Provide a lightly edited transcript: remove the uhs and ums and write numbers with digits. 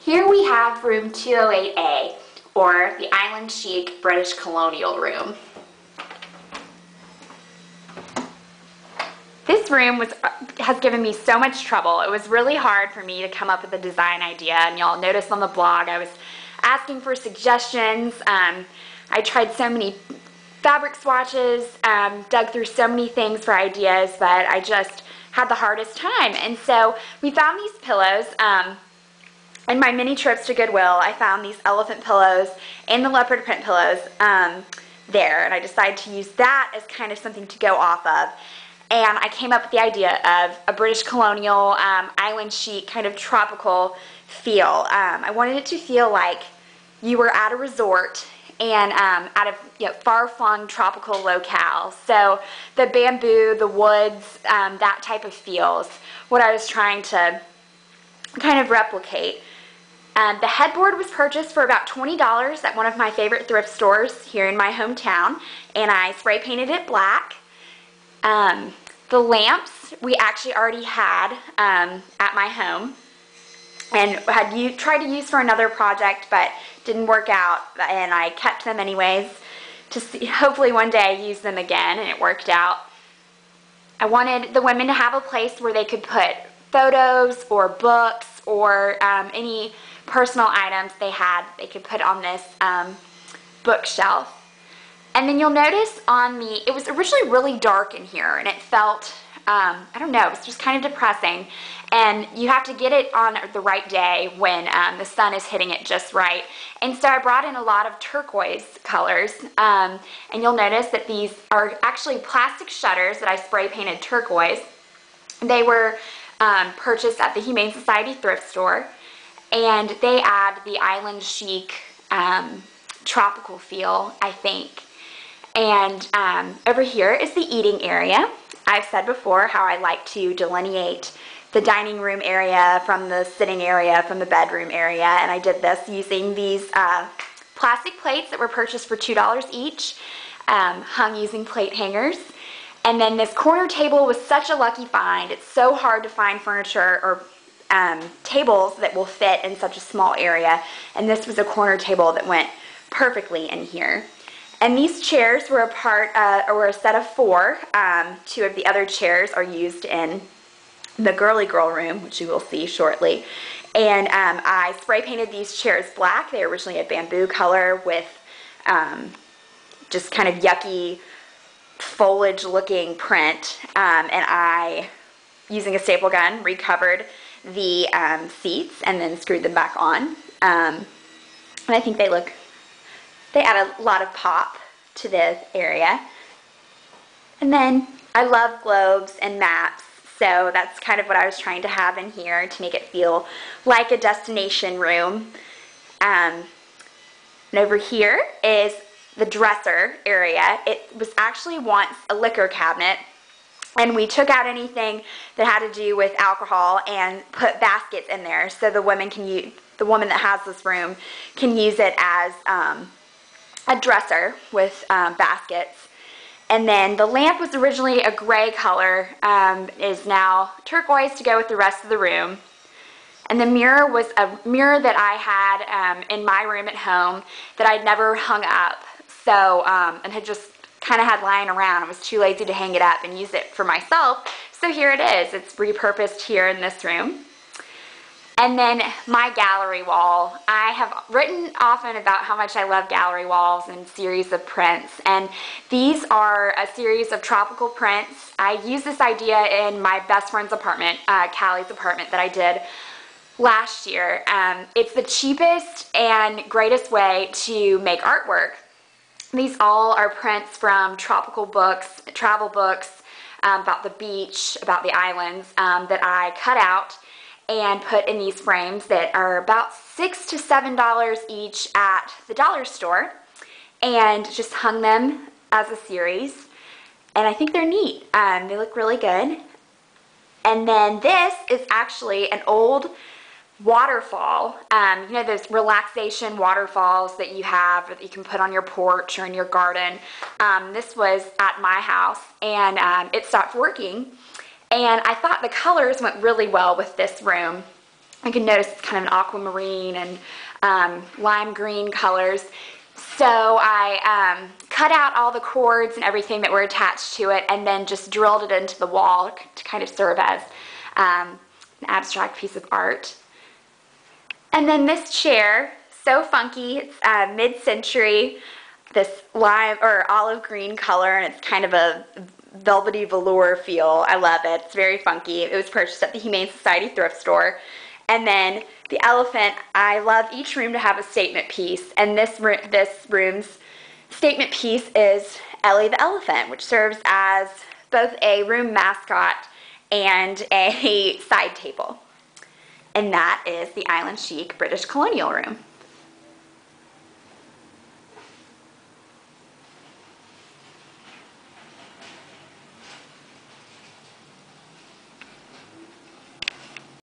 Here we have room 208A, or the Island Chic British Colonial room. This room has given me so much trouble. It was really hard for me to come up with a design idea, and y'all noticed on the blog I was asking for suggestions. I tried so many fabric swatches, dug through so many things for ideas, but I just had the hardest time. And so we found these pillows. In my mini trips to Goodwill, I found these elephant pillows and the leopard print pillows there, and I decided to use that as kind of something to go off of. And I came up with the idea of a British Colonial, island chic, kind of tropical feel. I wanted it to feel like you were at a resort and at a far-flung tropical locale. So the bamboo, the woods, that type of feel is what I was trying to kind of replicate. The headboard was purchased for about $20 at one of my favorite thrift stores here in my hometown, and I spray painted it black. The lamps we actually already had at my home and had tried to use for another project, but didn't work out, and I kept them anyways to see, hopefully one day use them again, and it worked out. I wanted the women to have a place where they could put photos or books or any personal items they could put on this bookshelf. And then you'll notice it was originally really dark in here, and it felt, I don't know, it was just kind of depressing. And you have to get it on the right day when the sun is hitting it just right. And so I brought in a lot of turquoise colors, and you'll notice that these are actually plastic shutters that I spray painted turquoise. They were purchased at the Humane Society thrift store, and they add the island chic tropical feel, I think. And over here is the eating area. I've said before how I like to delineate the dining room area from the sitting area from the bedroom area, and I did this using these plastic plates that were purchased for $2 each, hung using plate hangers. And then this corner table was such a lucky find. It's so hard to find furniture or tables that will fit in such a small area, and this was a corner table that went perfectly in here. And these chairs were a set of 4. 2 of the other chairs are used in the girly girl room, which you will see shortly. And I spray painted these chairs black. They were originally a bamboo color with just kind of yucky foliage looking print. And I, using a staple gun, recovered the seats and then screwed them back on. And I think they add a lot of pop to the area. And then I love globes and maps, so that's kind of what I was trying to have in here to make it feel like a destination room. And over here is the dresser area. It was actually once a liquor cabinet, and we took out anything that had to do with alcohol and put baskets in there, so the woman that has this room can use it as a dresser with baskets. And then the lamp was originally a gray color, is now turquoise to go with the rest of the room. And the mirror was a mirror that I had in my room at home that I'd never hung up, so and had just kind of had lying around. I was too lazy to hang it up and use it for myself, so here it is. It's repurposed here in this room. And then my gallery wall. I have written often about how much I love gallery walls and series of prints, and these are a series of tropical prints. I used this idea in my best friend's apartment, Callie's apartment, that I did last year. It's the cheapest and greatest way to make artwork. These all are prints from tropical books, travel books, about the beach, about the islands, that I cut out and put in these frames that are about $6 to $7 each at the dollar store, and just hung them as a series. And I think they're neat. They look really good. And then this is actually an old waterfall. You know those relaxation waterfalls that you have that you can put on your porch or in your garden? This was at my house, and it stopped working. And I thought the colors went really well with this room. I can notice it's kind of an aquamarine and lime green colors. So I cut out all the cords and everything that were attached to it and then just drilled it into the wall to kind of serve as an abstract piece of art. And then this chair, so funky, it's mid-century, this lime or olive green color, and it's kind of a velvety velour feel. I love it. It's very funky. It was purchased at the Humane Society thrift store. And then the elephant, I love each room to have a statement piece, and this room's statement piece is Ellie the elephant, which serves as both a room mascot and a side table. And that is the Island Chic British Colonial room.